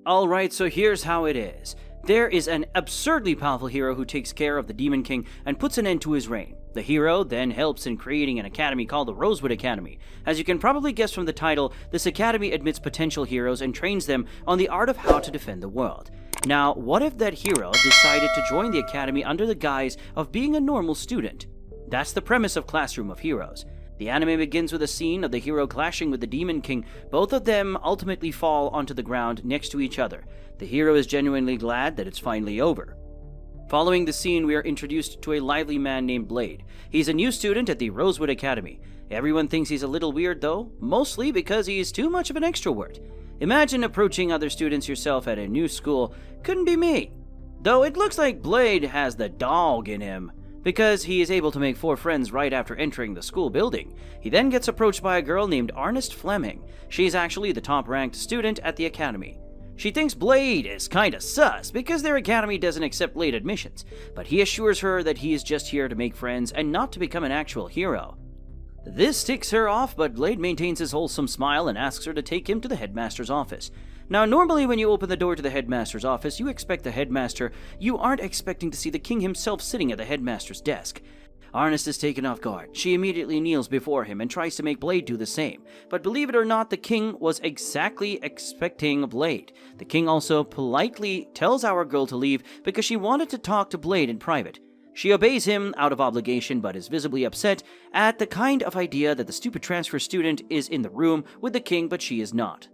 Alright, so here's how it is. There is an absurdly powerful hero who takes care of the Demon King and puts an end to his reign. The hero then helps in creating an academy called the Rosewood Academy. As you can probably guess from the title, this academy admits potential heroes and trains them on the art of how to defend the world. Now, what if that hero decided to join the academy under the guise of being a normal student? That's the premise of Classroom of Heroes. The anime begins with a scene of the hero clashing with the Demon King. Both of them ultimately fall onto the ground next to each other. The hero is genuinely glad that it's finally over. Following the scene, we are introduced to a lively man named Blade. He's a new student at the Rosewood Academy. Everyone thinks he's a little weird though, mostly because he's too much of an extrovert. Imagine approaching other students yourself at a new school. Couldn't be me. Though it looks like Blade has the dog in him, because he is able to make 4 friends right after entering the school building. He then gets approached by a girl named Ernest Fleming. She's actually the top-ranked student at the academy. She thinks Blade is kinda sus because their academy doesn't accept late admissions, but he assures her that he is just here to make friends and not to become an actual hero. This ticks her off, but Blade maintains his wholesome smile and asks her to take him to the headmaster's office. Now, normally when you open the door to the headmaster's office, you expect the headmaster. You aren't expecting to see the king himself sitting at the headmaster's desk. Ernest is taken off guard. She immediately kneels before him and tries to make Blade do the same. But believe it or not, the king was exactly expecting Blade. The king also politely tells our girl to leave because she wanted to talk to Blade in private. She obeys him out of obligation, but is visibly upset at the kind of idea that the stupid transfer student is in the room with the king, but she is not.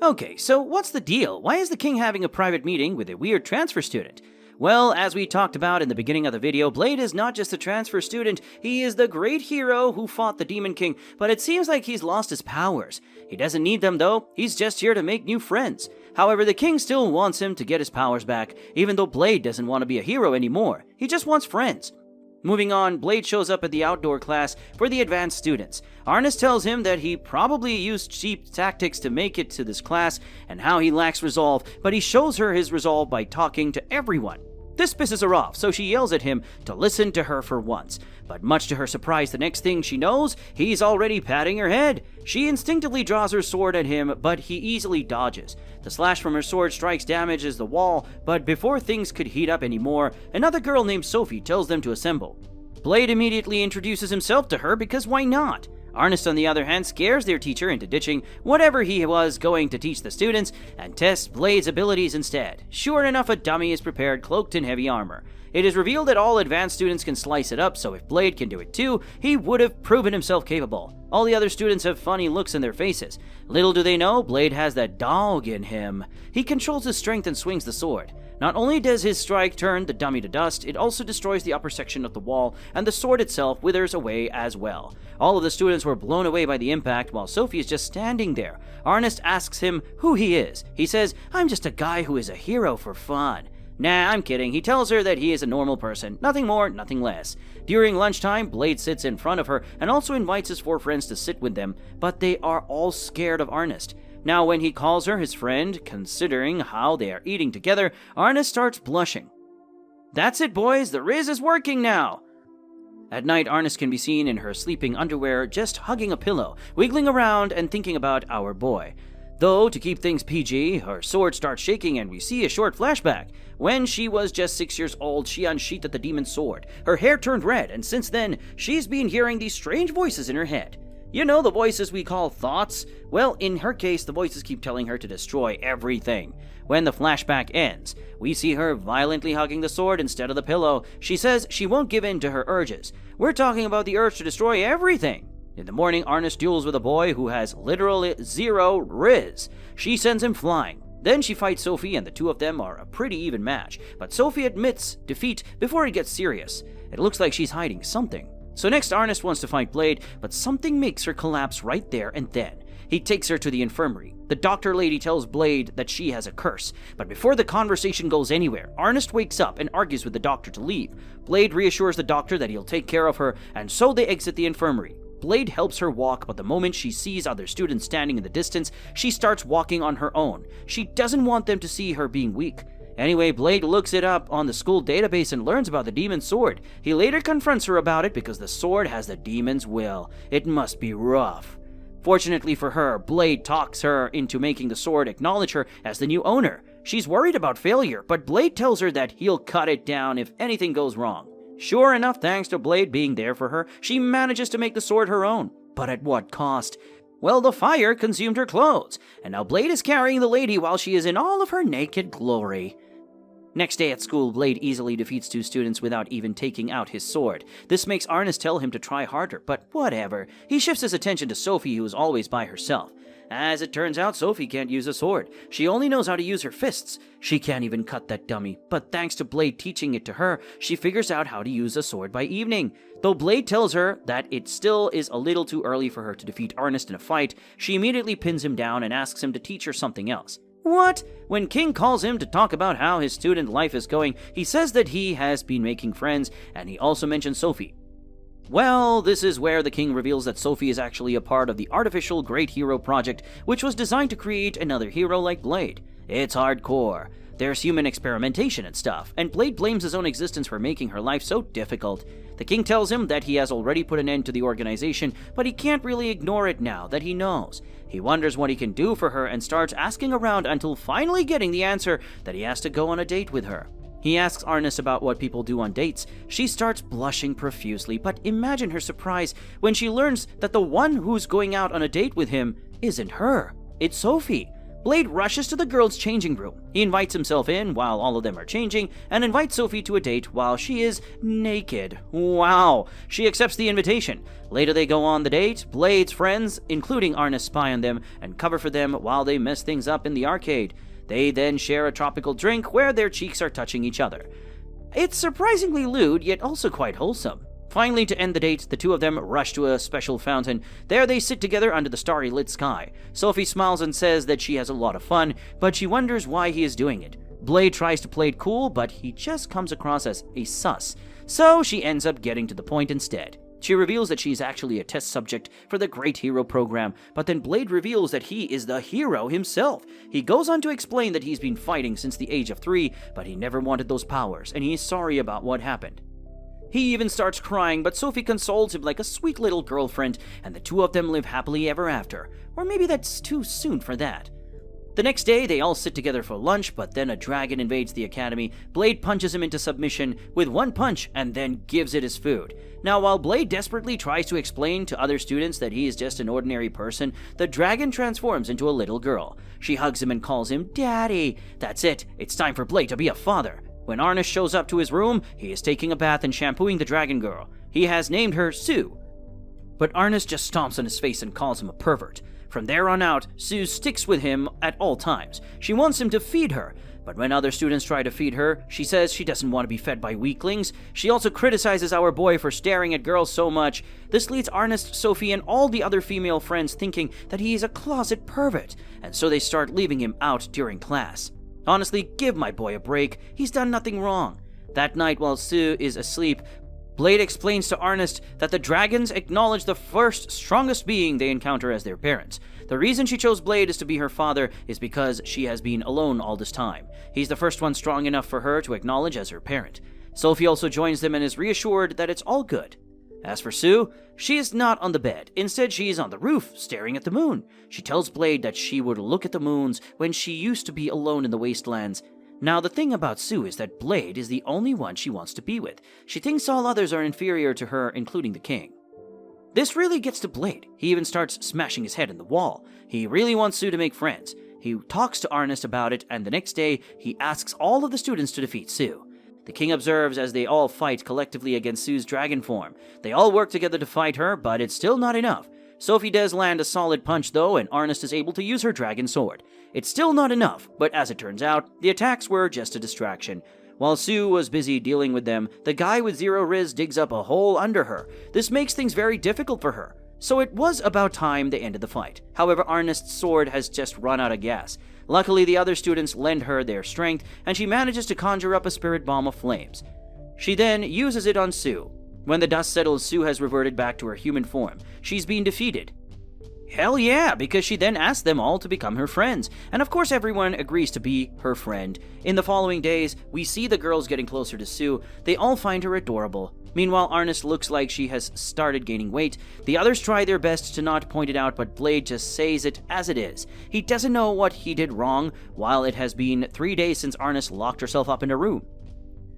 Okay, so what's the deal? Why is the king having a private meeting with a weird transfer student? Well, as we talked about in the beginning of the video, Blade is not just a transfer student, he is the great hero who fought the Demon King, but it seems like he's lost his powers. He doesn't need them though, he's just here to make new friends. However, the king still wants him to get his powers back, even though Blade doesn't want to be a hero anymore. He just wants friends. Moving on, Blade shows up at the outdoor class for the advanced students. Ernest tells him that he probably used cheap tactics to make it to this class and how he lacks resolve, but he shows her his resolve by talking to everyone. This pisses her off, so she yells at him to listen to her for once. But much to her surprise, the next thing she knows, he's already patting her head. She instinctively draws her sword at him, but he easily dodges. The slash from her sword strikes damages the wall, but before things could heat up anymore, another girl named Sophie tells them to assemble. Blade immediately introduces himself to her because why not? Ernest, on the other hand, scares their teacher into ditching whatever he was going to teach the students and tests Blade's abilities instead. Sure enough, a dummy is prepared cloaked in heavy armor. It is revealed that all advanced students can slice it up, so if Blade can do it too, he would have proven himself capable. All the other students have funny looks in their faces. Little do they know, Blade has that dog in him. He controls his strength and swings the sword. Not only does his strike turn the dummy to dust, it also destroys the upper section of the wall, and the sword itself withers away as well. All of the students were blown away by the impact, while Sophie is just standing there. Ernest asks him who he is. He says, "I'm just a guy who is a hero for fun." Nah, I'm kidding. He tells her that he is a normal person. Nothing more, nothing less. During lunchtime, Blade sits in front of her and also invites his 4 friends to sit with them, but they are all scared of Ernest. Now, when he calls her his friend, considering how they are eating together, Ernest starts blushing. That's it, boys. The Riz is working now. At night, Ernest can be seen in her sleeping underwear, just hugging a pillow, wiggling around and thinking about our boy. Though, to keep things PG, her sword starts shaking and we see a short flashback. When she was just 6 years old, she unsheathed the demon's sword. Her hair turned red, and since then, she's been hearing these strange voices in her head. You know, the voices we call thoughts? Well, in her case, the voices keep telling her to destroy everything. When the flashback ends, we see her violently hugging the sword instead of the pillow. She says she won't give in to her urges. We're talking about the urge to destroy everything. In the morning, Ernest duels with a boy who has literally 0 Riz. She sends him flying. Then she fights Sophie, and the two of them are a pretty even match. But Sophie admits defeat before it gets serious. It looks like she's hiding something. So next, Ernest wants to fight Blade, but something makes her collapse right there and then. He takes her to the infirmary. The doctor lady tells Blade that she has a curse, but before the conversation goes anywhere, Ernest wakes up and argues with the doctor to leave. Blade reassures the doctor that he'll take care of her, and so they exit the infirmary. Blade helps her walk, but the moment she sees other students standing in the distance, she starts walking on her own. She doesn't want them to see her being weak. Anyway, Blade looks it up on the school database and learns about the demon's sword. He later confronts her about it because the sword has the demon's will. It must be rough. Fortunately for her, Blade talks her into making the sword acknowledge her as the new owner. She's worried about failure, but Blade tells her that he'll cut it down if anything goes wrong. Sure enough, thanks to Blade being there for her, she manages to make the sword her own. But at what cost? Well, the fire consumed her clothes, and now Blade is carrying the lady while she is in all of her naked glory. Next day at school, Blade easily defeats 2 students without even taking out his sword. This makes Arnis tell him to try harder, but whatever. He shifts his attention to Sophie, who is always by herself. As it turns out, Sophie can't use a sword. She only knows how to use her fists. She can't even cut that dummy, but thanks to Blade teaching it to her, she figures out how to use a sword by evening. Though Blade tells her that it still is a little too early for her to defeat Ernest in a fight, she immediately pins him down and asks him to teach her something else. What? When King calls him to talk about how his student life is going, he says that he has been making friends, and he also mentions Sophie. Well, this is where the king reveals that Sophie is actually a part of the artificial Great Hero Project, which was designed to create another hero like Blade. It's hardcore. There's human experimentation and stuff, and Blade blames his own existence for making her life so difficult. The king tells him that he has already put an end to the organization, but he can't really ignore it now that he knows. He wonders what he can do for her and starts asking around until finally getting the answer that he has to go on a date with her. He asks Arnis about what people do on dates. She starts blushing profusely, but imagine her surprise when she learns that the one who's going out on a date with him isn't her. It's Sophie. Blade rushes to the girls' changing room. He invites himself in while all of them are changing and invites Sophie to a date while she is naked. Wow! She accepts the invitation. Later they go on the date. Blade's friends, including Arnis, spy on them and cover for them while they mess things up in the arcade. They then share a tropical drink where their cheeks are touching each other. It's surprisingly lewd, yet also quite wholesome. Finally, to end the date, the two of them rush to a special fountain. There they sit together under the starry lit sky. Sophie smiles and says that she has a lot of fun, but she wonders why he is doing it. Blade tries to play it cool, but he just comes across as a sus. So she ends up getting to the point instead. She reveals that she's actually a test subject for the Great Hero program, but then Blade reveals that he is the hero himself. He goes on to explain that he's been fighting since the age of 3, but he never wanted those powers, and he is sorry about what happened. He even starts crying, but Sophie consoles him like a sweet little girlfriend, and the two of them live happily ever after. Or maybe that's too soon for that. The next day, they all sit together for lunch, but then a dragon invades the academy. Blade punches him into submission with one punch and then gives it his food. Now, while Blade desperately tries to explain to other students that he is just an ordinary person, the dragon transforms into a little girl. She hugs him and calls him Daddy. That's it. It's time for Blade to be a father. When Arnis shows up to his room, he is taking a bath and shampooing the dragon girl. He has named her Sue. But Arnis just stomps on his face and calls him a pervert. From there on out, Sue sticks with him at all times. She wants him to feed her, but when other students try to feed her, she says she doesn't want to be fed by weaklings. She also criticizes our boy for staring at girls so much. This leads Arnis, Sophie, and all the other female friends thinking that he is a closet pervert, and so they start leaving him out during class. Honestly, give my boy a break. He's done nothing wrong. That night, while Sue is asleep, Blade explains to Arnis that the dragons acknowledge the first, strongest being they encounter as their parents. The reason she chose Blade is to be her father is because she has been alone all this time. He's the first one strong enough for her to acknowledge as her parent. Sophie also joins them and is reassured that it's all good. As for Sue, she is not on the bed. Instead, she is on the roof, staring at the moon. She tells Blade that she would look at the moons when she used to be alone in the wastelands. Now, the thing about Sue is that Blade is the only one she wants to be with. She thinks all others are inferior to her, including the king. This really gets to Blade. He even starts smashing his head in the wall. He really wants Sue to make friends. He talks to Arnis about it, and the next day, he asks all of the students to defeat Sue. The king observes as they all fight collectively against Sue's dragon form. They all work together to fight her, but it's still not enough. Sophie does land a solid punch though, and Arnis is able to use her dragon sword. It's still not enough, but as it turns out, the attacks were just a distraction. While Sue was busy dealing with them, the guy with 0 Riz digs up a hole under her. This makes things very difficult for her. So it was about time they ended the fight. However, Arnis' sword has just run out of gas. Luckily, the other students lend her their strength, and she manages to conjure up a spirit bomb of flames. She then uses it on Sue. When the dust settles, Sue has reverted back to her human form. She's been defeated. Hell yeah, because she then asks them all to become her friends, and of course everyone agrees to be her friend. In the following days, we see the girls getting closer to Sue. They all find her adorable. Meanwhile, Arnis looks like she has started gaining weight. The others try their best to not point it out, but Blade just says it as it is. He doesn't know what he did wrong, while it has been 3 days since Arnis locked herself up in a room.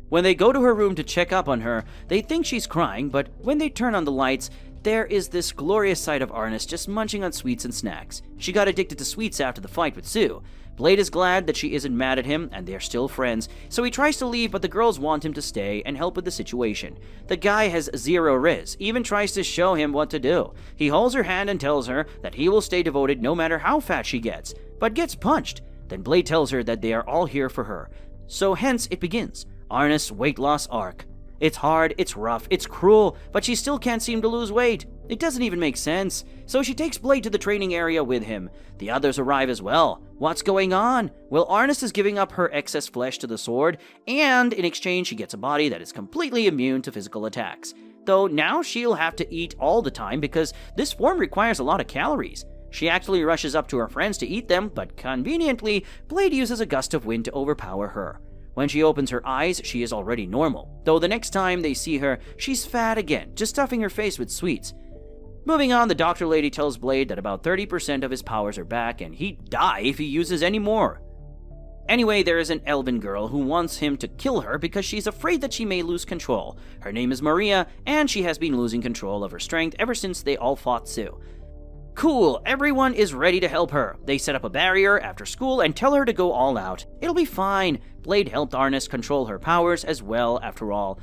When they go to her room to check up on her, they think she's crying, but when they turn on the lights, there is this glorious sight of Arnis just munching on sweets and snacks. She got addicted to sweets after the fight with Sue. Blade is glad that she isn't mad at him, and they're still friends, so he tries to leave, but the girls want him to stay and help with the situation. The guy has zero riz, even tries to show him what to do. He holds her hand and tells her that he will stay devoted no matter how fat she gets, but gets punched. Then Blade tells her that they are all here for her. So hence it begins, Arnis' weight loss arc. It's hard, it's rough, it's cruel, but she still can't seem to lose weight. It doesn't even make sense. So she takes Blade to the training area with him. The others arrive as well. What's going on? Well, Arnis is giving up her excess flesh to the sword, and in exchange she gets a body that is completely immune to physical attacks. Though now she'll have to eat all the time because this form requires a lot of calories. She actually rushes up to her friends to eat them, but conveniently, Blade uses a gust of wind to overpower her. When she opens her eyes, she is already normal, though the next time they see her, she's fat again, just stuffing her face with sweets. Moving on, the doctor lady tells Blade that about 30% of his powers are back, and he'd die if he uses any more. Anyway, there is an elven girl who wants him to kill her because she's afraid that she may lose control. Her name is Maria, and she has been losing control of her strength ever since they all fought Sue. Cool, everyone is ready to help her. They set up a barrier after school and tell her to go all out. It'll be fine. Blade helped Arnis control her powers as well, after all.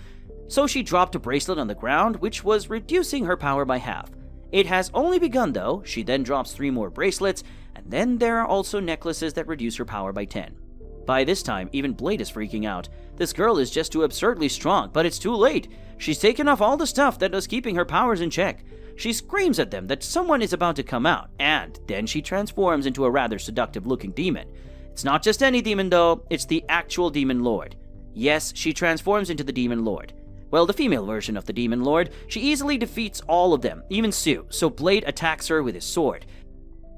So she dropped a bracelet on the ground, which was reducing her power by half. It has only begun though. She then drops 3 more bracelets, and then there are also necklaces that reduce her power by 10. By this time, even Blade is freaking out. This girl is just too absurdly strong, but it's too late. She's taken off all the stuff that was keeping her powers in check. She screams at them that someone is about to come out, and then she transforms into a rather seductive-looking demon. It's not just any demon though, it's the actual Demon Lord. Yes, she transforms into the Demon Lord. Well, the female version of the Demon Lord, she easily defeats all of them, even Sue, so Blade attacks her with his sword.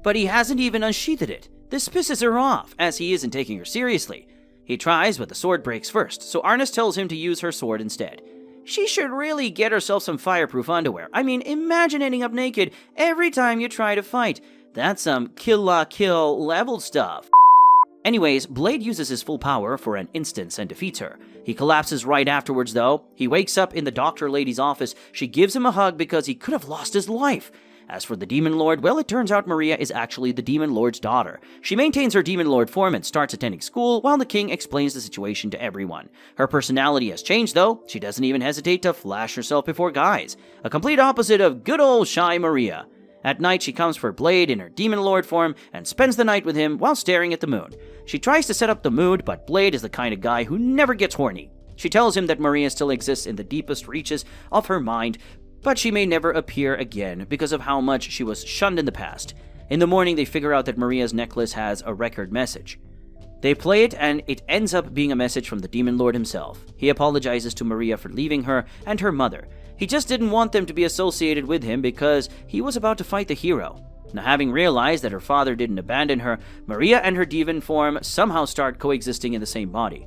But he hasn't even unsheathed it. This pisses her off, as he isn't taking her seriously. He tries, but the sword breaks first, so Arnis tells him to use her sword instead. She should really get herself some fireproof underwear. I mean, imagine ending up naked every time you try to fight. That's some kill la kill level stuff. Anyways, Blade uses his full power for an instance and defeats her. He collapses right afterwards though. He wakes up in the doctor lady's office. She gives him a hug because he could have lost his life. As for the Demon Lord, well, it turns out Maria is actually the Demon Lord's daughter. She maintains her Demon Lord form and starts attending school while the king explains the situation to everyone. Her personality has changed though. She doesn't even hesitate to flash herself before guys. A complete opposite of good old shy Maria. At night, she comes for Blade in her Demon Lord form and spends the night with him while staring at the moon. She tries to set up the mood, but Blade is the kind of guy who never gets horny. She tells him that Maria still exists in the deepest reaches of her mind, but she may never appear again because of how much she was shunned in the past. In the morning, they figure out that Maria's necklace has a record message. They play it, and it ends up being a message from the Demon Lord himself. He apologizes to Maria for leaving her and her mother. He just didn't want them to be associated with him because he was about to fight the hero. Now, having realized that her father didn't abandon her, Maria and her demon form somehow start coexisting in the same body.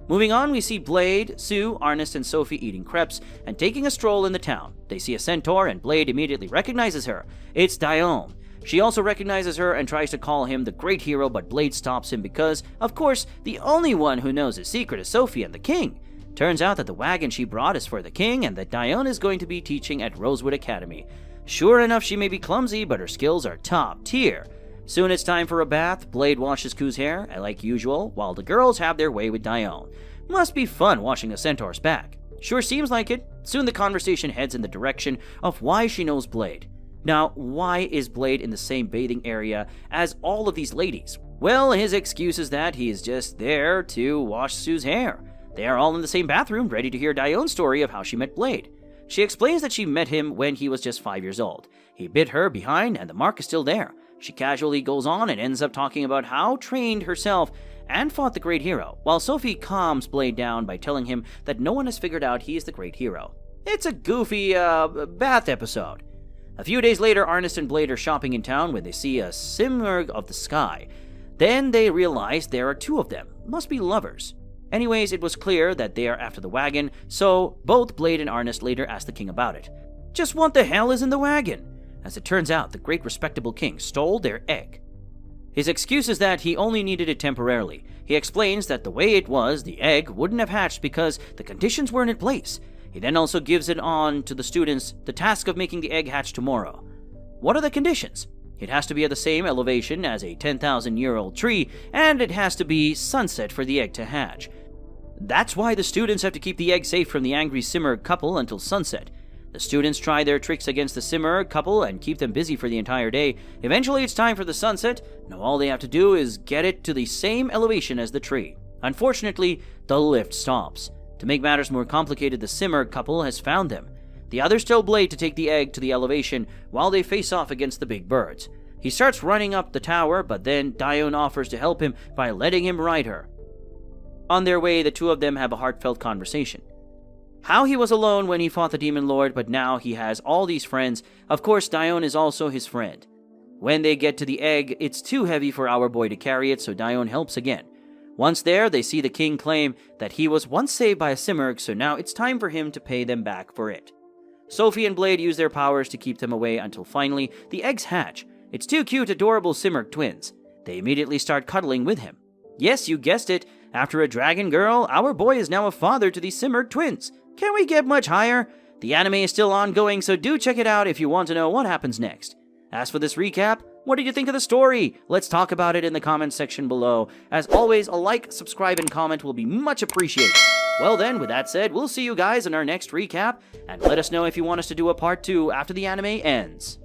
Moving on, we see Blade, Sue, Arnis, and Sophie eating crepes and taking a stroll in the town. They see a centaur, and Blade immediately recognizes her. It's Dione. She also recognizes her and tries to call him the great hero, but Blade stops him because, of course, the only one who knows his secret is Sophie and the king. Turns out that the wagon she brought is for the king, and that Dione is going to be teaching at Rosewood Academy. Sure enough, she may be clumsy, but her skills are top tier. Soon it's time for a bath. Blade washes Ku's hair, like usual, while the girls have their way with Dione. Must be fun washing a centaur's back. Sure seems like it. Soon the conversation heads in the direction of why she knows Blade. Now, why is Blade in the same bathing area as all of these ladies? Well, his excuse is that he is just there to wash Sue's hair. They are all in the same bathroom, ready to hear Dione's story of how she met Blade. She explains that she met him when he was just 5 years old. He bit her behind, and the mark is still there. She casually goes on and ends up talking about how trained herself and fought the great hero, while Sophie calms Blade down by telling him that no one has figured out he is the great hero. It's a goofy, bath episode. A few days later, Arnis and Blade are shopping in town when they see a simurg of the sky. Then they realize there are 2 of them. Must be lovers. Anyways, it was clear that they are after the wagon, so both Blade and Arnest later asked the king about it. Just what the hell is in the wagon? As it turns out, the great respectable king stole their egg. His excuse is that he only needed it temporarily. He explains that the way it was, the egg wouldn't have hatched because the conditions weren't in place. He then also gives it on to the students the task of making the egg hatch tomorrow. What are the conditions? It has to be at the same elevation as a 10,000-year-old tree, and it has to be sunset for the egg to hatch. That's why the students have to keep the egg safe from the angry Simmer couple until sunset. The students try their tricks against the Simmer couple and keep them busy for the entire day. Eventually, it's time for the sunset. Now all they have to do is get it to the same elevation as the tree. Unfortunately, the lift stops. To make matters more complicated, the Simmer couple has found them. The others tell Blade to take the egg to the elevation while they face off against the big birds. He starts running up the tower, but then Dione offers to help him by letting him ride her. On their way, the two of them have a heartfelt conversation. How he was alone when he fought the Demon Lord, but now he has all these friends. Of course, Dione is also his friend. When they get to the egg, it's too heavy for our boy to carry it, so Dione helps again. Once there, they see the king claim that he was once saved by a Simurgh, so now it's time for him to pay them back for it. Sophie and Blade use their powers to keep them away until finally, the eggs hatch. It's two cute, adorable Simurgh twins. They immediately start cuddling with him. Yes, you guessed it. After a dragon girl, our boy is now a father to these Simurgh twins. Can we get much higher? The anime is still ongoing, so do check it out if you want to know what happens next. As for this recap, what did you think of the story? Let's talk about it in the comments section below. As always, a like, subscribe, and comment will be much appreciated. Well then, with that said, we'll see you guys in our next recap, and let us know if you want us to do a part 2 after the anime ends.